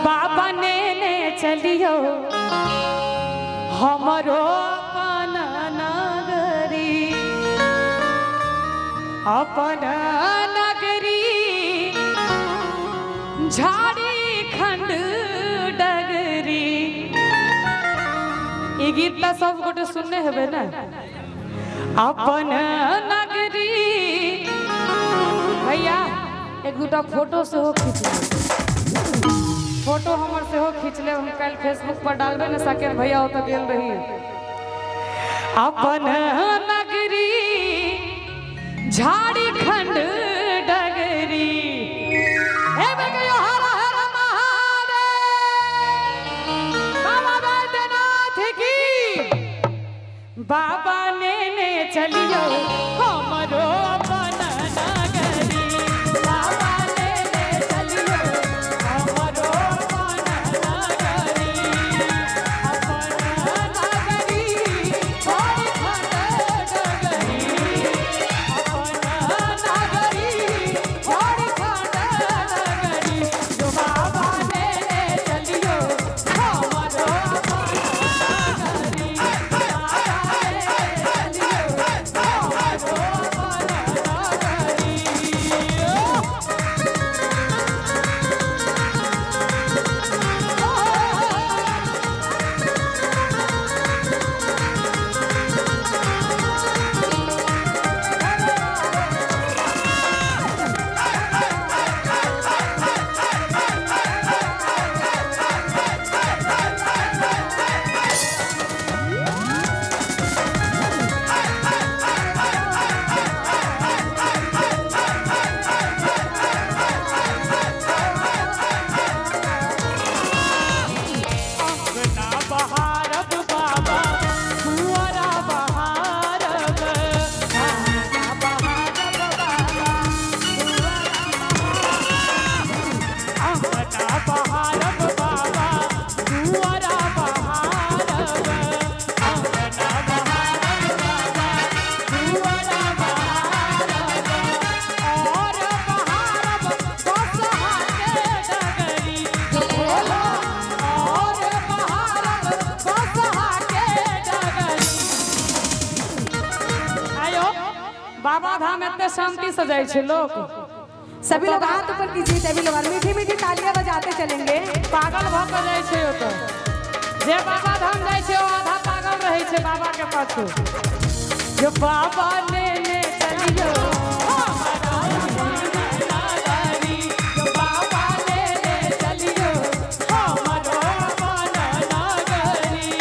बाबा ने चलियो हमरो अपन नगरी झारखंड डगरी। ये गीत तो सब गोटे सुनने हेबे ना। अपन नगरी भैया एक दूटा फोटो से हो खींच ले, फोटो हमर से हो खींच ले, हम कल फेसबुक पर डालबे ना सके भैया हो तो गेल रही। अपन नगरी झारखंड डगरी हे बेगयो हर हर महादेव बाबा बैद्यनाथ की। बाबा ने चलियो हमरो अपन नगरी। बाबा ने चलियो हमरो अपन नगरी। अपन नगरी झारखंड डगरी। अपन नगरी झारखंड डगरी। जो बाबा ने चलियो हमरो अपन नगरी। बाबा धाम इतने शांति से जाए छे लोग। सभी लोग हाथ ऊपर कीजिए, सभी लोग मीठी मीठी तालियां बजाते चलेंगे। पागल भ के जाए छे तो जे बाबा धाम जाए छे वो आधा पागल रहे छे बाबा के पाछू। जो बाबा ने चलियो हमरो नगरी। जो बाबा ने चलियो हमरो नगरी।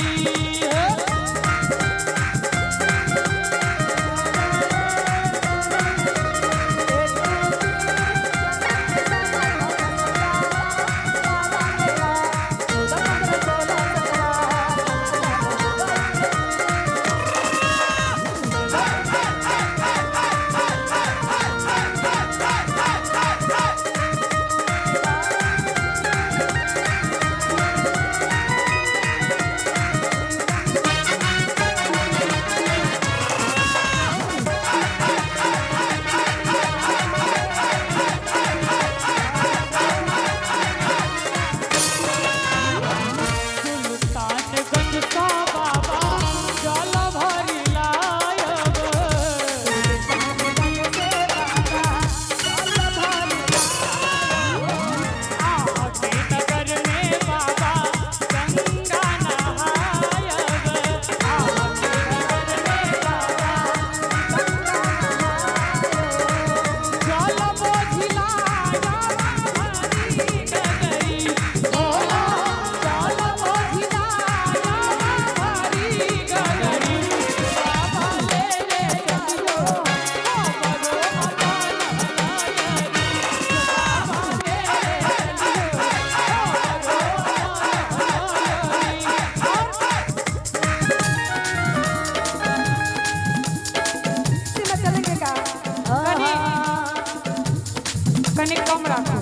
कनी कम रखो,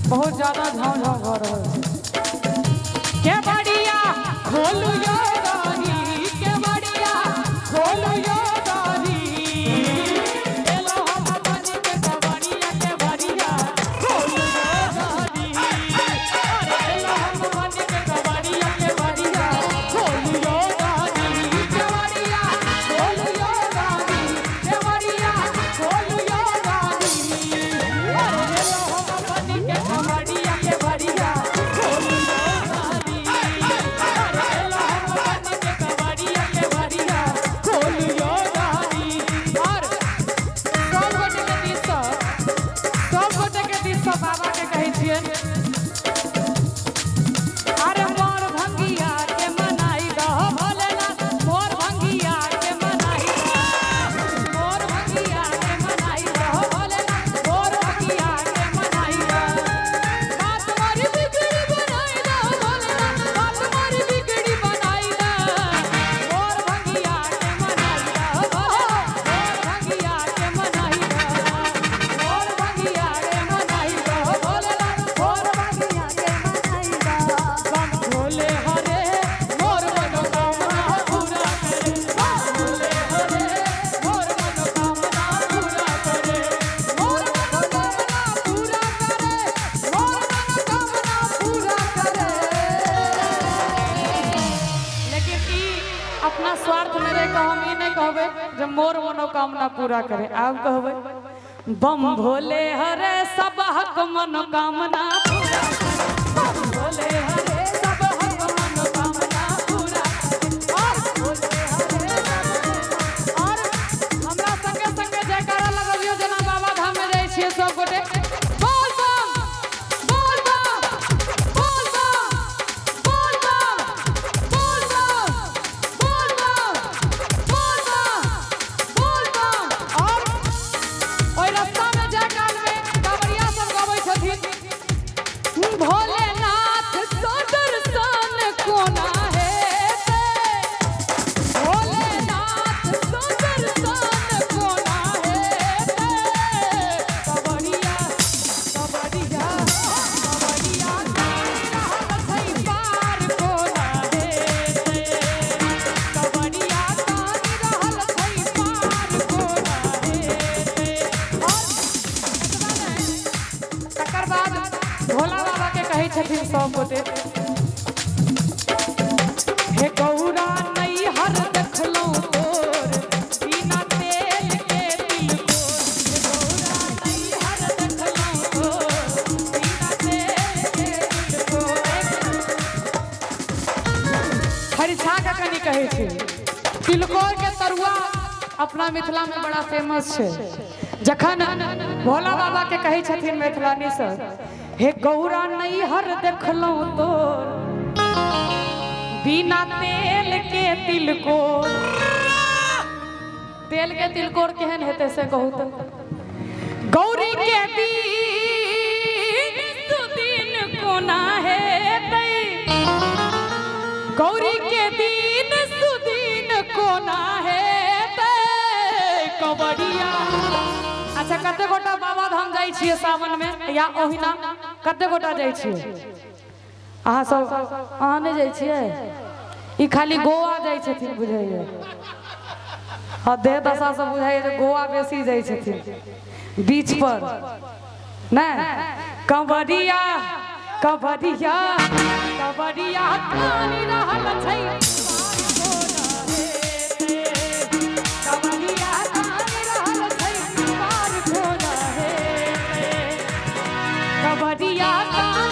बहुत ज्यादा झाँव झाँव हो रहा है। के बढ़िया खोलू यो रानी, के बढ़िया खोलू यो रानी। एलो हम बनी के बढ़िया के बढ़िया खोलू यो रानी। अरे एलो हम कहै छियै अरे मोर भंगिया के मनाई दो भोलेनाथ मोर भंगिया के मनाई दो मोर भंगिया के मनाई दो भोलेनाथ मोर भंगिया के मनाई दो बात मारी बिगड़ी बनाई दो भोलेनाथ बात मारी बिगड़ी बनाई दो मोर भंगिया के मनाई दो भोलेनाथ मोर भंगिया के मनाई दो मोर भंगिया के मनाई दो भोलेनाथ मोर भंगिया के मनाई दो बम भोले हरे मोर मनोकामना पूरा करे बम भोले हरे मोर मनोकामना पूरा करे मोर मनोकामना पूरा करे मोर मनोकामना पूरा करे। लेकिन ई अपना स्वार्थ में रह के हम ई नहीं कहबे जब मोर मनोकामना पूरा करे आब कहबे बम भोले हरे सब हक मनोकामना पूरा करे बम भोले हरे सब हक मनोकामना पूरा करे और भोले हरे और हमरा संगे संगे जयकारा लगबियो जेना बाबा धाम में जाइ छियै सब गोटे बोल बम बोल बम बोल बम बोल बम बोल बम बोल बम बोल बम बोल बम और ओइ रास्ता में जाय काल में कांवरिया सब गबै छथिन भोलेनाथ सो दर्शन कोना हेतै भोलेनाथ सो दर्शन कोना हेतै कवरिया कवरिया कवरिया रहल छै पार कोना हेतै कवरिया रहल छै पार कोना हेतै और तकर बाद भोला बाबा के कहै छथिन सब गोटे हे गौरा नहीं हर देखलौ तोर बिना तेल के तिलकोर हे गौरा नहीं हर देखलौ तोर बिना तेल के तिलकोर हरिछा के कनी कहै छै तिलकोर के तरुआ अपना मिथिला में बड़ा फेमस छै जखन भोला बाबा के कहै छथिन मैथिलानी सर हे गौरा नहीं हर देखलौ तोर बिना तेल के तिलकोर तेल के तिलकोर केहन हेतै से कहू तो गौरी के दिन सुदिन कोना हेतै गौरी के दिन सुदिन कोना हेतै कवरिया अच्छा कते गोटा बाबा धाम जाइ छियै सावन में या ओहिना कते गोटा जाइ छियै अहाँ सब अहाँ नहीं जाइ छियै ई खाली गोवा जाइ छथिन बुझाइए हाँ देह दशा से बुझाइए जे गोवा बेसी जाइ छथिन बीच पर नहीं कंवरिया कंवरिया कंवरिया कानी रहल छै कंवरिया कानी रहल छै पार कोना हेतै कंवरिया कानी